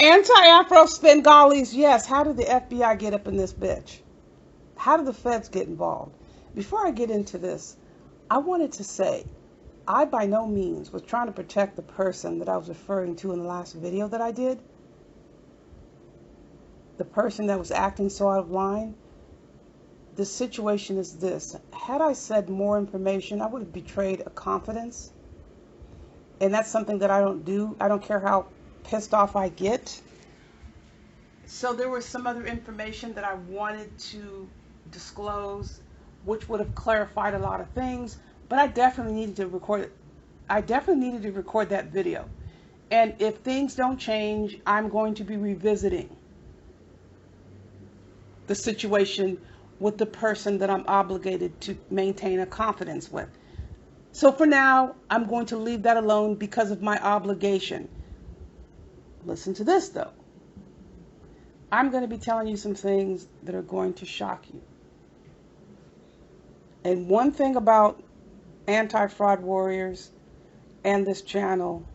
Anti-Afro Bengalis, yes. How did the FBI get up in this bitch? How did the feds get involved? Before I get into this, I wanted to say I by no means was trying to protect the person that I was referring to in the last video that I did. The person that was acting so out of line. The situation is this. Had I said more information, I would have betrayed a confidence. And that's something that I don't do. I don't care how pissed off I get. So there was some other information that I wanted to disclose, which would have clarified a lot of things. But I definitely needed to record it. I definitely needed to record that video. And if things don't change, I'm going to be revisiting the situation with the person that I'm obligated to maintain a confidence with. So for now, I'm going to leave that alone because of my obligation. Listen to this though. I'm going to be telling you some things that are going to shock you. And one thing about anti-fraud warriors and this channel,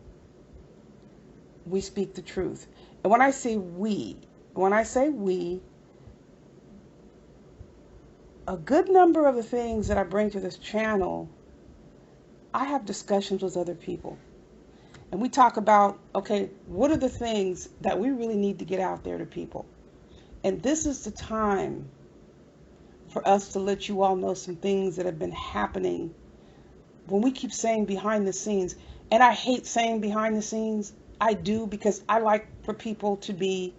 we speak the truth. And when I say we, a good number of the things that I bring to this channel, I have discussions with other people. And we talk about, okay, what are the things that we really need to get out there to people? And this is the time for us to let you all know some things that have been happening. When we keep saying behind the scenes, and I hate saying behind the scenes, I do because I like for people to be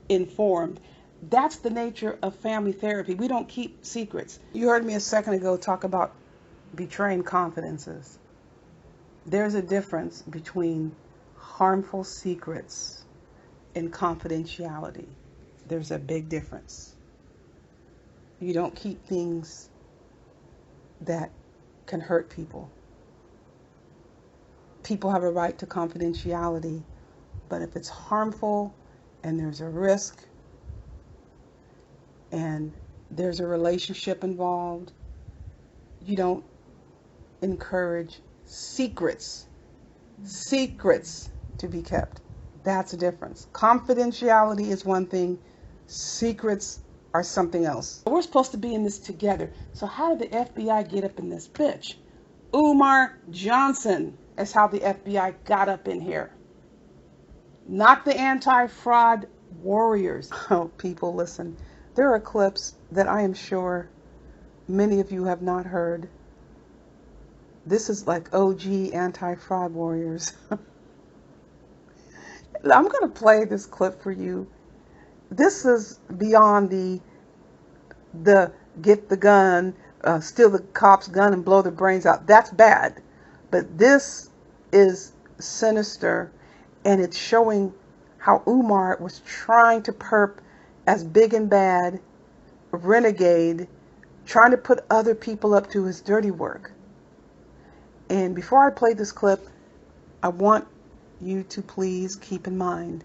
informed. That's the nature of family therapy. We don't keep secrets. You heard me a second ago talk about betraying confidences. There's a difference between harmful secrets and confidentiality. There's a big difference. You don't keep things that can hurt people. People have a right to confidentiality, but if it's harmful and there's a risk and there's a relationship involved, you don't encourage secrets to be kept. That's a difference. Confidentiality is one thing, secrets are something else. We're supposed to be in this together. So how did the FBI get up in this bitch? Umar Johnson is how the FBI got up in here. Not the anti-fraud warriors. Oh, people, listen. There are clips that I am sure many of you have not heard. This is like OG anti-fraud warriors. I'm going to play this clip for you. This is beyond the get the gun, steal the cop's gun and blow their brains out. That's bad. But this is sinister, and it's showing how Umar was trying to perp as big and bad, renegade, trying to put other people up to his dirty work. And before I play this clip, I want you to please keep in mind,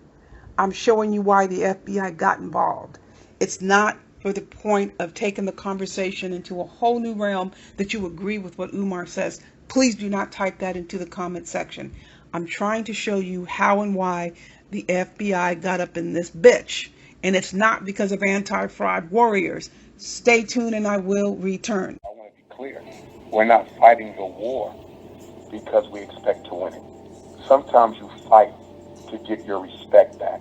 I'm showing you why the FBI got involved. It's not for the point of taking the conversation into a whole new realm that you agree with what Umar says. Please do not type that into the comment section. I'm trying to show you how and why the FBI got up in this bitch. And it's not because of anti-fraud warriors. Stay tuned and I will return. I want to be clear. We're not fighting the war because we expect to win it. Sometimes you fight to get your respect back.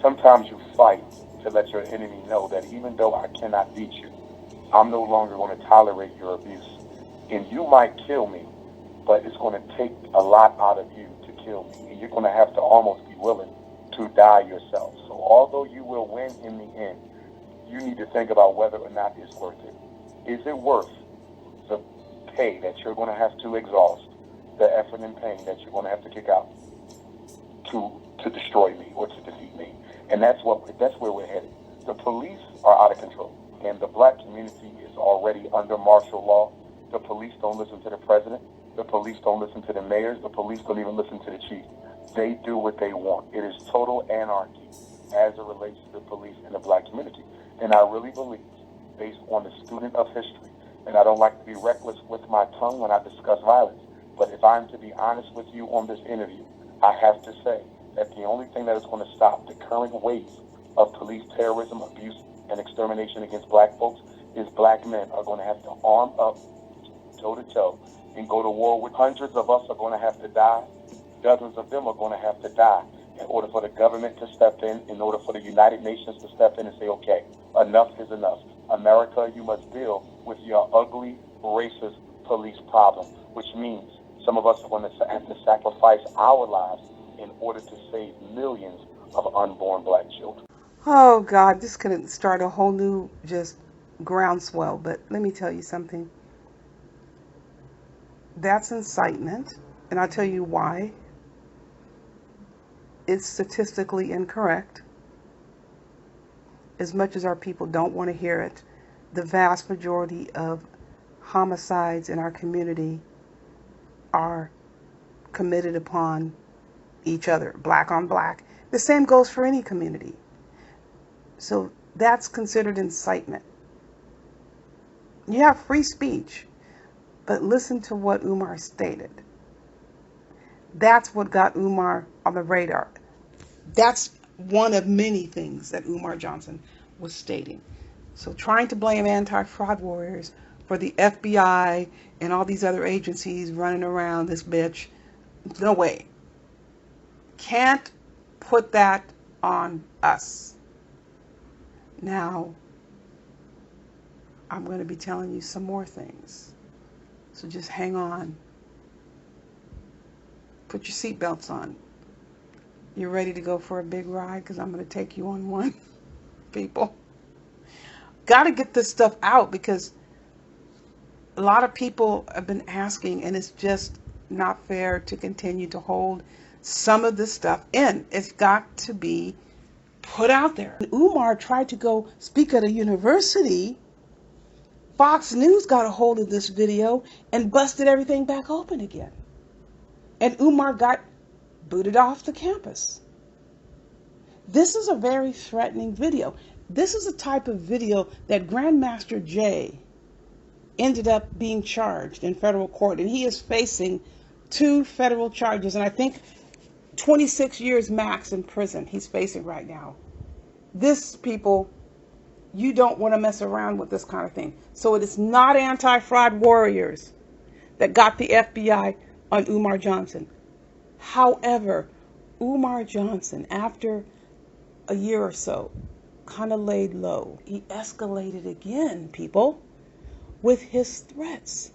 Sometimes you fight to let your enemy know that even though I cannot beat you, I'm no longer going to tolerate your abuse. And you might kill me, but it's going to take a lot out of you to kill me. And you're going to have to almost be willing to die yourself. So although you will win in the end, you need to think about whether or not it's worth it. Is it worth the pay that you're going to have to exhaust, the effort and pain that you're going to have to kick out to destroy me or to defeat me? And that's where we're headed. The police are out of control, and the black community is already under martial law. The police don't listen to the president. The police don't listen to the mayors. The police don't even listen to the chief. They do what they want. It is total anarchy as it relates to the police and the black community. And I really believe, based on the student of history, and I don't like to be reckless with my tongue when I discuss violence, but if I'm to be honest with you on this interview, I have to say that the only thing that is going to stop the current wave of police terrorism, abuse, and extermination against black folks is black men are going to have to arm up toe to toe and go to war with. Hundreds of us are going to have to die. Dozens of them are going to have to die in order for the government to step in order for the United Nations to step in and say, okay, enough is enough. America, you must deal with your ugly, racist police problem, which means some of us are going to have to sacrifice our lives in order to save millions of unborn black children. Oh, God, this could start a whole new just groundswell. But let me tell you something. That's incitement, and I'll tell you why. It's statistically incorrect. As much as our people don't want to hear it, the vast majority of homicides in our community are committed upon each other, black on black. The same goes for any community. So that's considered incitement. You have free speech, but listen to what Umar stated. That's what got Umar on the radar. That's one of many things that Umar Johnson was stating. So trying to blame anti-fraud warriors for the FBI and all these other agencies running around this bitch, no way. Can't put that on us. Now, I'm going to be telling you some more things. So just hang on. Put your seatbelts on. You're ready to go for a big ride? Because I'm going to take you on one, people. Got to get this stuff out because a lot of people have been asking, and it's just not fair to continue to hold some of this stuff in. It's got to be put out there. Umar tried to go speak at a university. Fox News got a hold of this video and busted everything back open again. And Umar got booted off the campus. This is a very threatening video. This is a type of video that Grandmaster Jay ended up being charged in federal court, and he is facing 2 federal charges, and I think 26 years max in prison he's facing right now. This, people, you don't want to mess around with this kind of thing. So it is not anti-fraud warriors that got the FBI on Umar Johnson. However, Umar Johnson, after a year or so, kind of laid low. He escalated again, people, with his threats.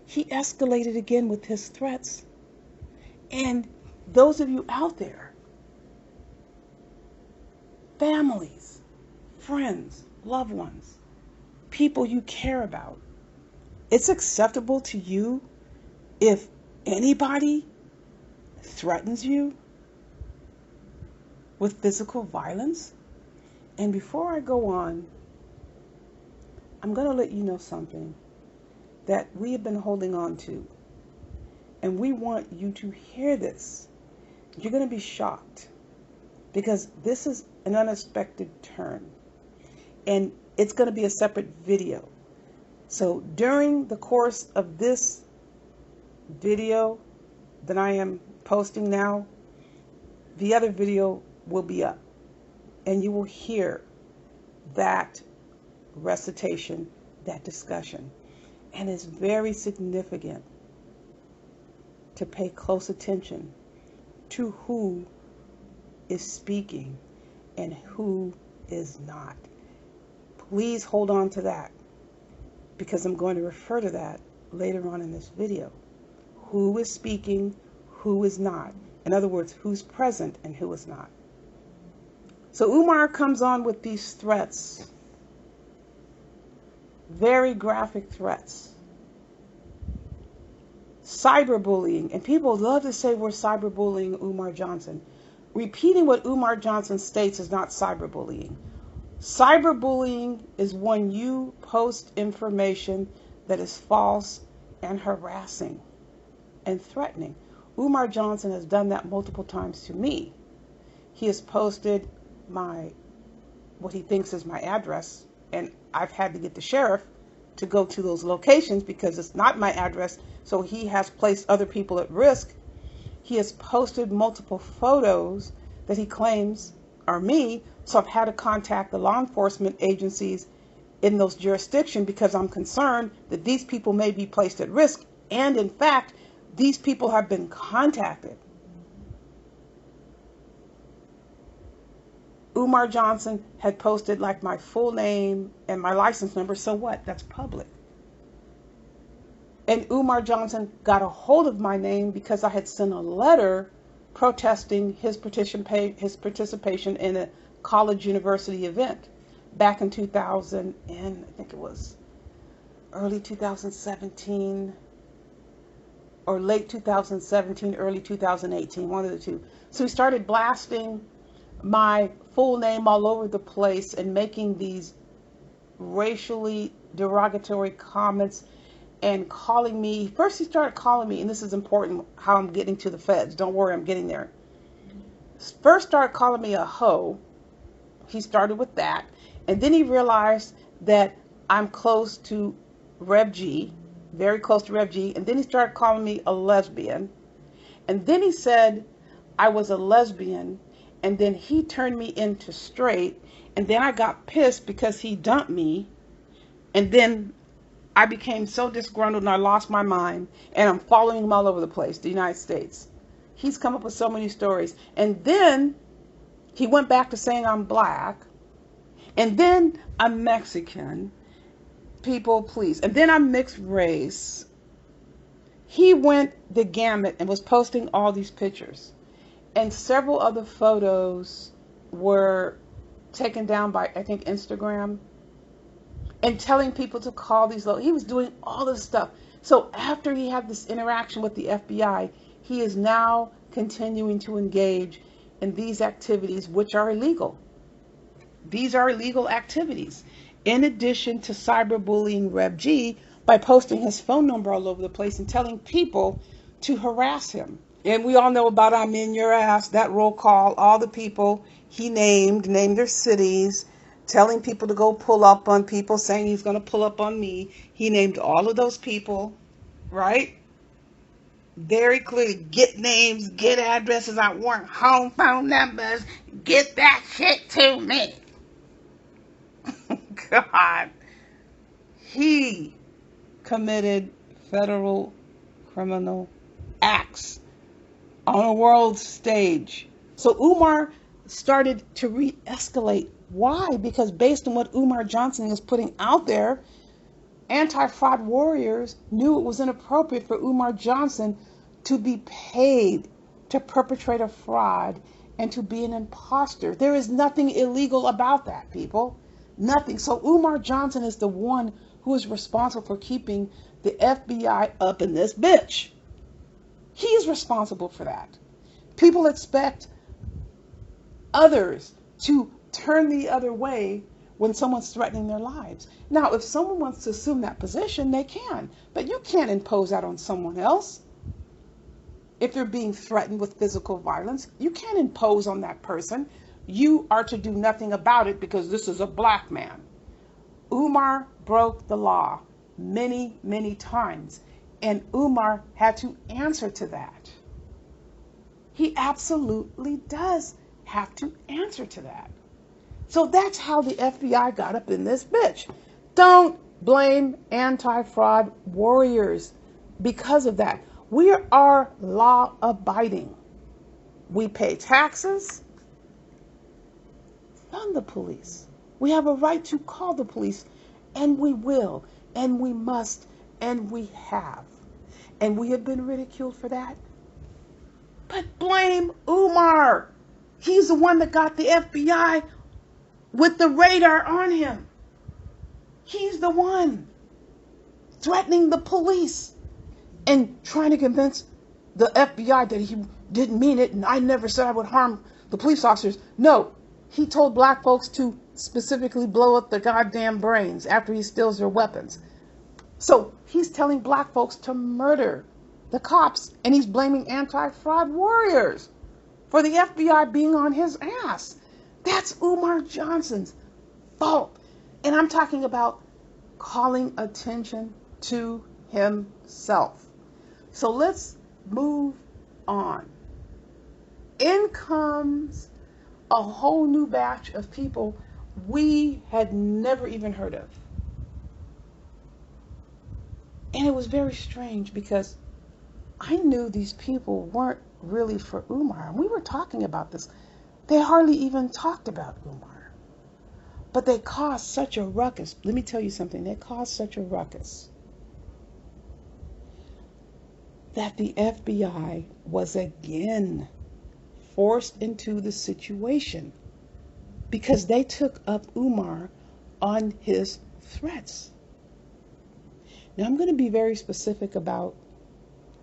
He escalated again with his threats. And those of you out there, families, friends, loved ones, people you care about, it's acceptable to you if anybody threatens you with physical violence? And before I go on, I'm going to let you know something that we have been holding on to. And we want you to hear this. You're going to be shocked because this is an unexpected turn. And it's going to be a separate video. So during the course of this video that I am posting now, the other video will be up. And you will hear that recitation, that discussion. And it's very significant to pay close attention to who is speaking and who is not. Please hold on to that because I'm going to refer to that later on in this video. Who is speaking, who is not. In other words, who's present and who is not. So Umar comes on with these threats. Very graphic threats. Cyberbullying. And people love to say we're cyberbullying Umar Johnson. Repeating what Umar Johnson states is not cyberbullying. Cyberbullying is when you post information that is false and harassing and threatening. Umar Johnson has done that multiple times to me. He has posted what he thinks is my address, and I've had to get the sheriff to go to those locations because it's not my address, so he has placed other people at risk. He has posted multiple photos that he claims are me. So I've had to contact the law enforcement agencies in those jurisdictions because I'm concerned that these people may be placed at risk. And in fact, these people have been contacted. Umar Johnson had posted like my full name and my license number. So what? That's public. And Umar Johnson got a hold of my name because I had sent a letter protesting his participation in a college university event back in 2000, and I think it was early 2017 or late 2017, early 2018, one of the two. So he started blasting my full name all over the place and making these racially derogatory comments and calling me. First he started calling me, and this is important how I'm getting to the feds. Don't worry, I'm getting there. First started calling me a hoe. He started with that. And then he realized that I'm close to Rev G, very close to Rev G. And then he started calling me a lesbian. And then he said I was a lesbian. And then he turned me into straight. And then I got pissed because he dumped me. And then I became so disgruntled and I lost my mind. And I'm following him all over the place, the United States. He's come up with so many stories. And then he went back to saying I'm black. And then I'm Mexican. People, please. And then I'm mixed race. He went the gamut and was posting all these pictures. And several other photos were taken down by, I think, Instagram. And telling people to call these low. He was doing all this stuff. So after he had this interaction with the FBI, he is now continuing to engage in these activities, which are illegal. These are illegal activities. In addition to cyberbullying Rev G by posting his phone number all over the place and telling people to harass him. And we all know about I'm in your ass, that roll call, all the people he named their cities, telling people to go pull up on people, saying he's going to pull up on me. He named all of those people, right? Very clearly. Get names, get addresses. I want home phone numbers. Get that shit to me. God. He committed federal criminal acts on a world stage. So Umar started to re-escalate. Why? Because based on what Umar Johnson is putting out there, anti-fraud warriors knew it was inappropriate for Umar Johnson to be paid to perpetrate a fraud and to be an imposter. There is nothing illegal about that, people. Nothing. So Umar Johnson is the one who is responsible for keeping the FBI up in this bitch. He is responsible for that. People expect others to turn the other way when someone's threatening their lives. Now, if someone wants to assume that position, they can. But you can't impose that on someone else. If they're being threatened with physical violence, you can't impose on that person. You are to do nothing about it because this is a black man. Umar broke the law many, many times. And Umar had to answer to that. He absolutely does have to answer to that. So that's how the FBI got up in this bitch. Don't blame anti-fraud warriors because of that. We are law-abiding. We pay taxes. Fund the police. We have a right to call the police, and we will, and we must, and we have. And we have been ridiculed for that. But blame Umar. He's the one that got the FBI with the radar on him. He's the one threatening the police and trying to convince the FBI that he didn't mean it and I never said I would harm the police officers. No, he told black folks to specifically blow up their goddamn brains after he steals their weapons. So he's telling black folks to murder the cops, and he's blaming anti-fraud warriors for the FBI being on his ass. That's Umar Johnson's fault. And I'm talking about calling attention to himself. So let's move on, in comes a whole new batch of people we had never even heard of. And it was very strange because I knew these people weren't really for Umar. And we were talking about this. They hardly even talked about Umar. But they caused such a ruckus. Let me tell you something. They caused such a ruckus that the FBI was again forced into the situation because they took up Umar on his threats. Now, I'm going to be very specific about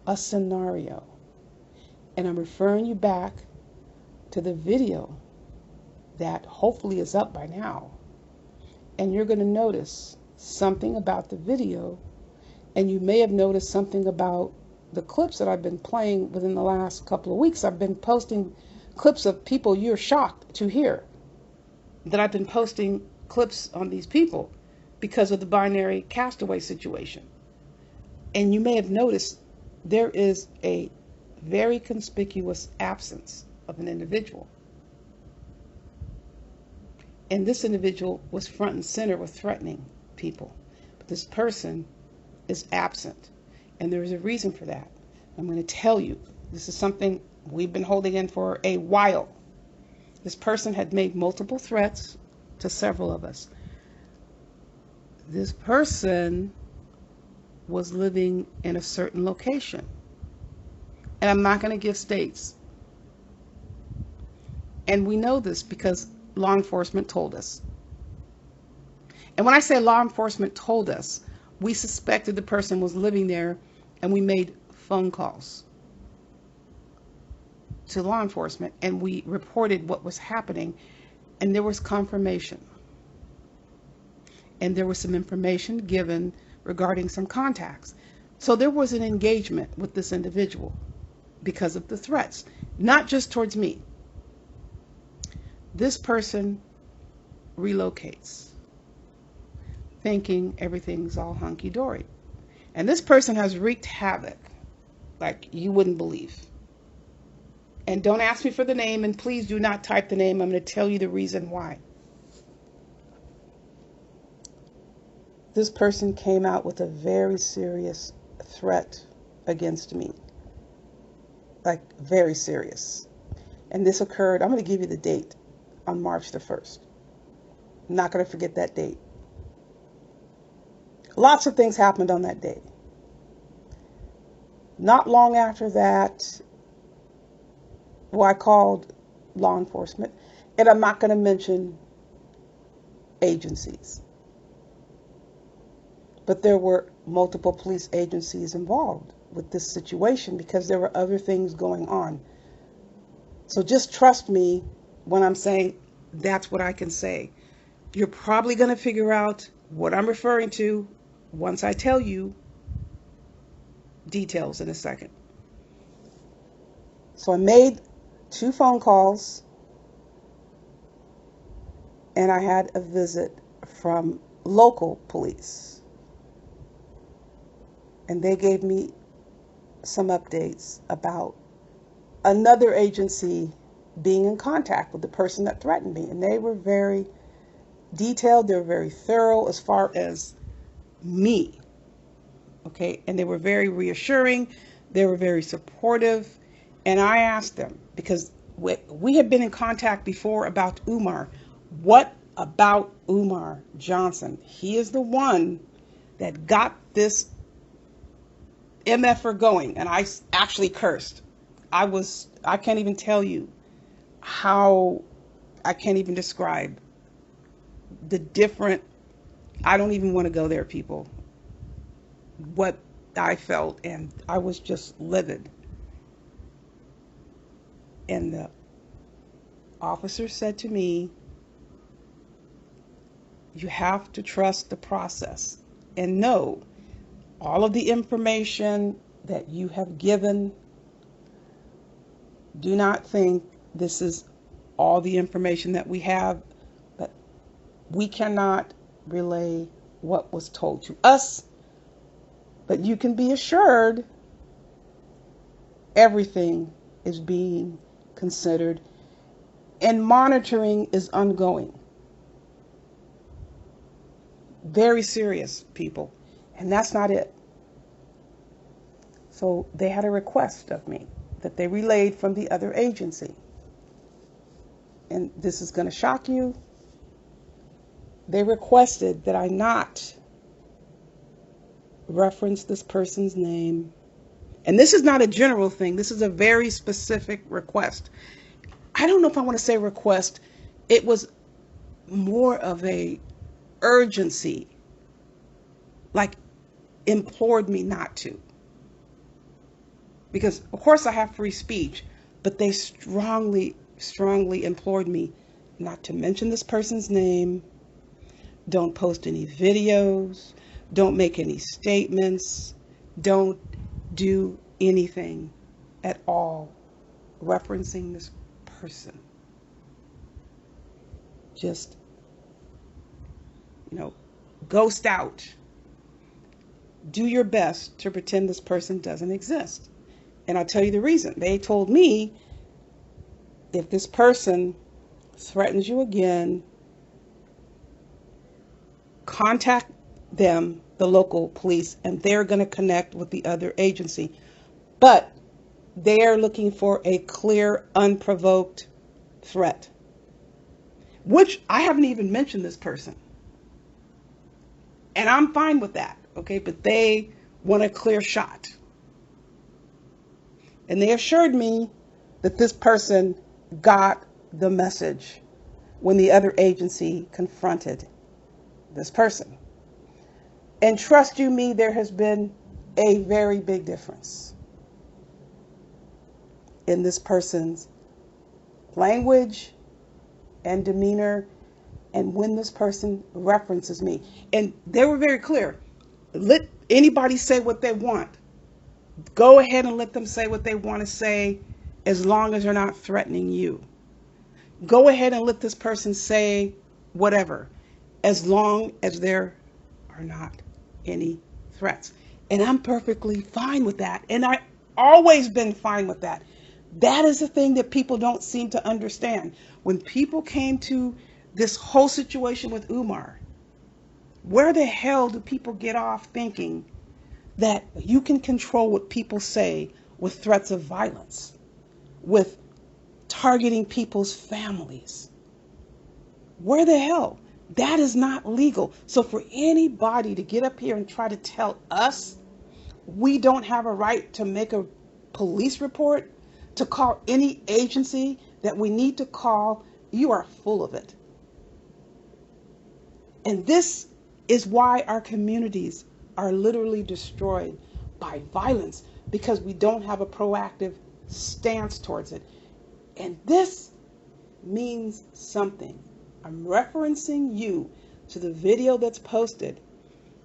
a scenario, and I'm referring you back to the video that hopefully is up by now. And you're going to notice something about the video, and you may have noticed something about the clips that I've been playing within the last couple of weeks. I've been posting clips of people you're shocked to hear that I've been posting clips on these people because of the binary castaway situation. And you may have noticed there is a very conspicuous absence of an individual. And this individual was front and center with threatening people. But this person is absent. And there is a reason for that. I'm going to tell you, this is something we've been holding in for a while. This person had made multiple threats to several of us. This person was living in a certain location. And I'm not going to give states. And we know this because law enforcement told us. And when I say law enforcement told us, we suspected the person was living there, and we made phone calls to law enforcement, and we reported what was happening, and there was confirmation. And there was some information given regarding some contacts. So there was an engagement with this individual because of the threats, not just towards me. This person relocates, thinking everything's all hunky-dory. And this person has wreaked havoc like you wouldn't believe. And don't ask me for the name, and please do not type the name. I'm going to tell you the reason why. This person came out with a very serious threat against me. Like, very serious. And this occurred, I'm going to give you the date, on March the 1st. I'm not going to forget that date. Lots of things happened on that day. Not long after that, I called law enforcement, and I'm not going to mention agencies. But there were multiple police agencies involved with this situation because there were other things going on. So just trust me when I'm saying that's what I can say. You're probably going to figure out what I'm referring to once I tell you details in a second. So I made 2 phone calls, and I had a visit from local police. And they gave me some updates about another agency being in contact with the person that threatened me. And they were very detailed. They were very thorough as far as me. Okay. And they were very reassuring. They were very supportive. And I asked them, because we had been in contact before about Umar. What about Umar Johnson? He is the one that got this MFer going. And I actually cursed. I can't even tell you how, I can't even describe the different, I don't even want to go there, people. What I felt, and I was just livid. And the officer said to me, you have to trust the process and know all of the information that you have given. Do not think this is all the information that we have, but we cannot relay what was told to us. But you can be assured everything is being considered, and monitoring is ongoing. Very serious, people. And that's not it. So they had a request of me that they relayed from the other agency. And this is going to shock you. They requested that I not reference this person's name. And this is not a general thing. This is a very specific request. I don't know if I want to say request. It was more of a urgency, like implored me not to. Because of course I have free speech, but they strongly implored me not to mention this person's name. Don't post any videos. Don't make any statements. Don't do anything at all referencing this person. Just, ghost out. Do your best to pretend this person doesn't exist. And I'll tell you the reason. They told me if this person threatens you again, contact them, the local police, and they're going to connect with the other agency. But they are looking for a clear, unprovoked threat, which I haven't even mentioned this person. And I'm fine with that, okay? But they want a clear shot. And they assured me that this person got the message when the other agency confronted this person. And trust you me, there has been a very big difference in this person's language and demeanor, and when this person references me. And they were very clear. Let anybody say what they want. Go ahead and let them say what they want to say, as long as they're not threatening you. Go ahead and let this person say whatever, as long as there are not any threats. And I'm perfectly fine with that. And I've always been fine with that. That is the thing that people don't seem to understand. When people came to this whole situation with Umar, where the hell do people get off thinking that you can control what people say with threats of violence, with targeting people's families? Where the hell? That is not legal. So for anybody to get up here and try to tell us we don't have a right to make a police report, to call any agency that we need to call, you are full of it. And this is why our communities are literally destroyed by violence, because we don't have a proactive stance towards it. And this means something. I'm referencing you to the video that's posted.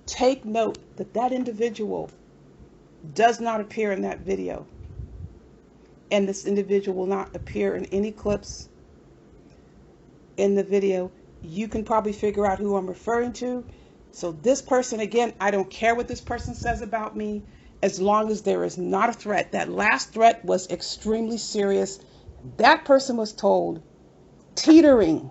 Take note that that individual does not appear in that video. And this individual will not appear in any clips in the video. You can probably figure out who I'm referring to. So this person, again, I don't care what this person says about me, as long as there is not a threat. That last threat was extremely serious. That person was told, teetering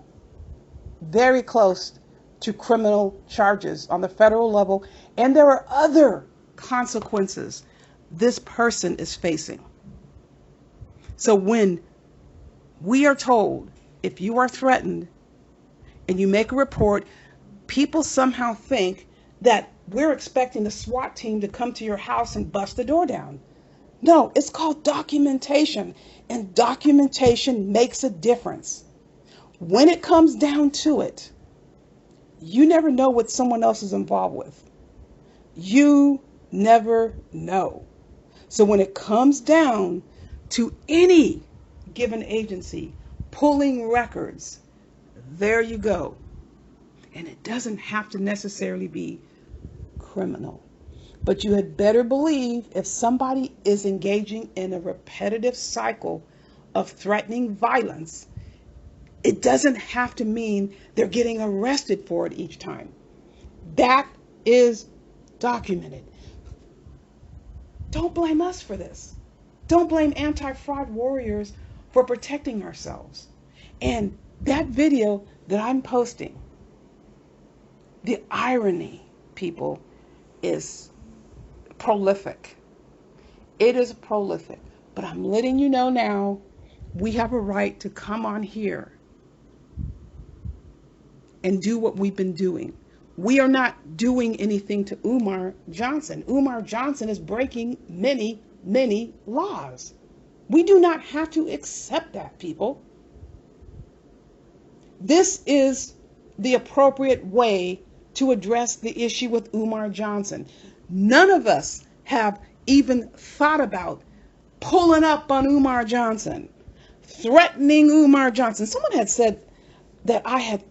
very close to criminal charges on the federal level. And there are other consequences this person is facing. So when we are told, if you are threatened and you make a report, people somehow think that we're expecting the SWAT team to come to your house and bust the door down. No, it's called documentation, and documentation makes a difference. When it comes down to it, you never know what someone else is involved with. You never know. So when it comes down to any given agency pulling records, there you go. And it doesn't have to necessarily be criminal. But you had better believe if somebody is engaging in a repetitive cycle of threatening violence, it doesn't have to mean they're getting arrested for it each time. That is documented. Don't blame us for this. Don't blame anti-fraud warriors for protecting ourselves. And that video that I'm posting, the irony, people, is prolific. It is prolific. But I'm letting you know now, we have a right to come on here and do what we've been doing. We are not doing anything to Umar Johnson. Umar Johnson is breaking many, many laws. We do not have to accept that, people. This is the appropriate way to address the issue with Umar Johnson. None of us have even thought about pulling up on Umar Johnson, threatening Umar Johnson. Someone had said that I had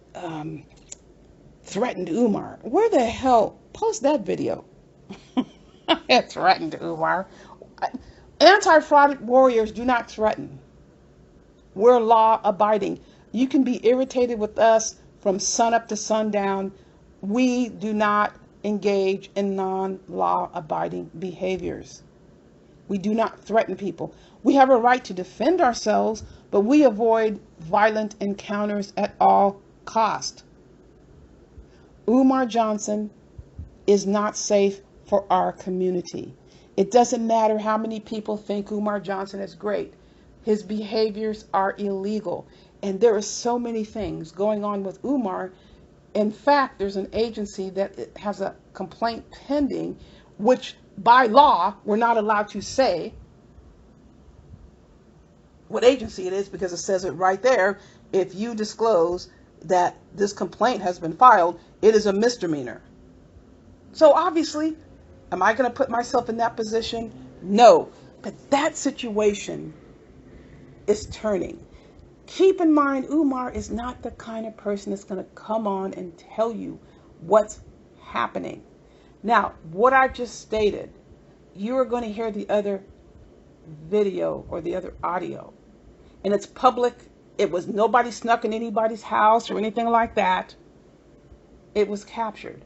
threatened Umar. Where the hell? Post that video. I had threatened Umar. Anti-fraud warriors do not threaten. We're law abiding. You can be irritated with us from sunup to sundown. We do not engage in non-law abiding behaviors. We do not threaten people. We have a right to defend ourselves, but we avoid violent encounters at all cost. Umar Johnson is not safe for our community. It doesn't matter how many people think Umar Johnson is great. His behaviors are illegal. And there are so many things going on with Umar. In fact, there's an agency that has a complaint pending, which by law, we're not allowed to say what agency it is because it says it right there. If you disclose that this complaint has been filed, it is a misdemeanor. So obviously, am I going to put myself in that position? No. But that situation is turning. Keep in mind, Umar is not the kind of person that's going to come on and tell you what's happening. Now, what I just stated, you are going to hear the other video or the other audio. And it's public. It was nobody snuck in anybody's house or anything like that. It was captured.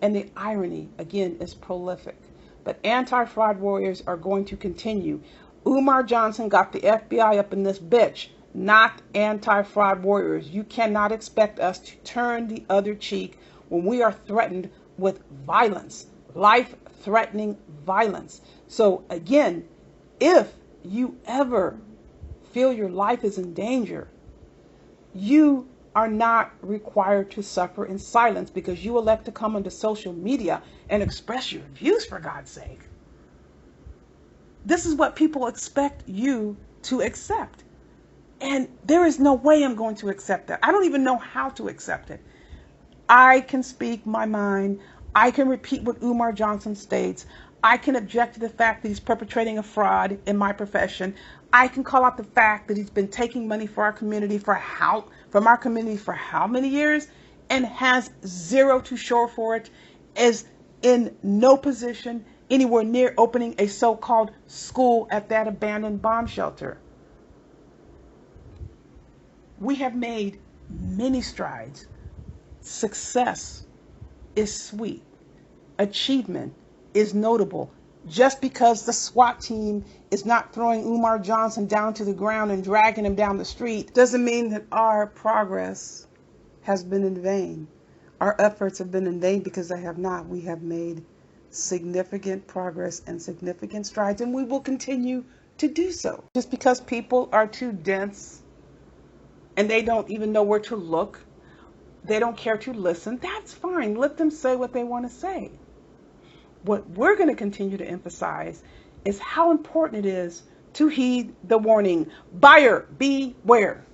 And the irony, again, is prolific. But anti-fraud warriors are going to continue. Umar Johnson got the FBI up in this bitch, not anti-fraud warriors. You cannot expect us to turn the other cheek when we are threatened with violence, life-threatening violence. So again, if you ever feel your life is in danger, you are not required to suffer in silence because you elect to come onto social media and express your views, for God's sake. This is what people expect you to accept. And there is no way I'm going to accept that. I don't even know how to accept it. I can speak my mind. I can repeat what Umar Johnson states. I can object to the fact that he's perpetrating a fraud in my profession. I can call out the fact that he's been taking money for our community from our community for how many years and has zero to show for it, is in no position anywhere near opening a so-called school at that abandoned bomb shelter. We have made many strides. Success is sweet. Achievement is notable. Just because the SWAT team is not throwing Umar Johnson down to the ground and dragging him down the street doesn't mean that our progress has been in vain. Our efforts have been in vain because they have not. We have made significant progress and significant strides, and we will continue to do so. Just because people are too dense and they don't even know where to look, they don't care to listen, that's fine. Let them say what they want to say. What we're going to continue to emphasize is how important it is to heed the warning. Buyer beware.